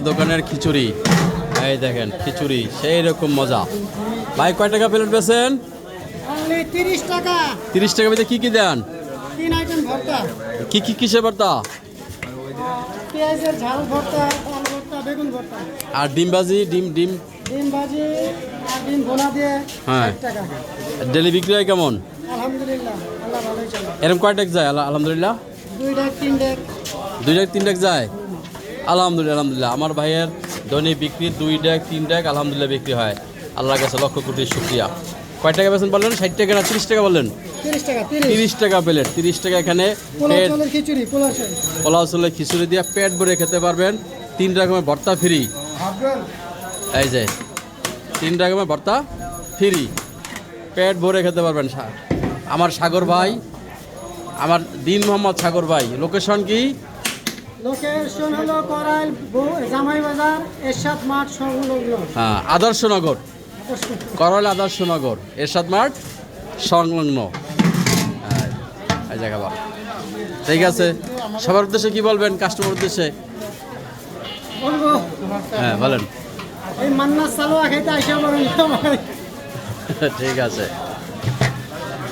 দোকানের খিচুড়ি। এই দেখেন খিচুড়ি সেই রকম মজা। ভাই কয় টাকা প্লেট বেচেন? 30 টাকা। 30 টাকা ভিতরে কি কি দেন? 3 আইটেম ভর্তা, কি কি কিসে ভর্তা? পেঁয়াজের ঝাল ভর্তা, আলু ভর্তা, বেগুন ভর্তা, আর ডিম ভাজি, ডিম ডিম ডিম ভাজি আর ডিম ভোনা দিয়ে হ্যাঁ। 60 টাকা। ডেলি বিক্রি হয় কেমন? আলহামদুলিল্লাহ, আল্লাহ ভালোই চলে। এরকম কয় টাকা যায়? আলহামদুলিল্লাহ 2 ডাক 3 ডাক। 2 টাকা 3 টাকা যায়। আলহামদুলিল্লাহ আলহামদুলিল্লাহ আমার ভাইয়ের দৈনিক বিক্রি 2 টাকা 3 টাকা আলহামদুলিল্লাহ বিক্রি হয়। আল্লাহর কাছে লক্ষ কোটি শুকরিয়া। কয় টাকা বেচেন বললেন? 60 টাকা না 30 টাকা বললেন? 30 টাকা। 30 টাকা প্লেট। 30 টাকা এখানে পোলাও পেট চালের খিচুড়ি, পোলাও চাল। পোলাও চলে খিচুড়ি দিয়ে পেট ভরে খেতে পারবেন। 3 রকমের ভর্তা ফ্রি। এই যে 3 রকমের ভর্তা ফ্রি, পেট ভরে খেতে পারবেন। আমার সাগর ভাই, আমার দিন মোহাম্মদ সাগর ভাই। লোকেশন কি? লোকেশন হলো করাইল জামাই বাজার, এরশাদ মাঠ সংলগ্ন। হ্যাঁ, আদর্শনগর, করল আদর্শনগর, এরশাদ মাঠ সংলগ্ন। হ্যাঁ, এই জায়গা বল। ঠিক আছে, সবার উদ্দেশ্যে কি বলবেন? কাস্টমার উদ্দেশ্যে বলবো, হ্যাঁ বলেন। এই মান্না চালুয়া খেতে আইসা বলেন। ঠিক আছে।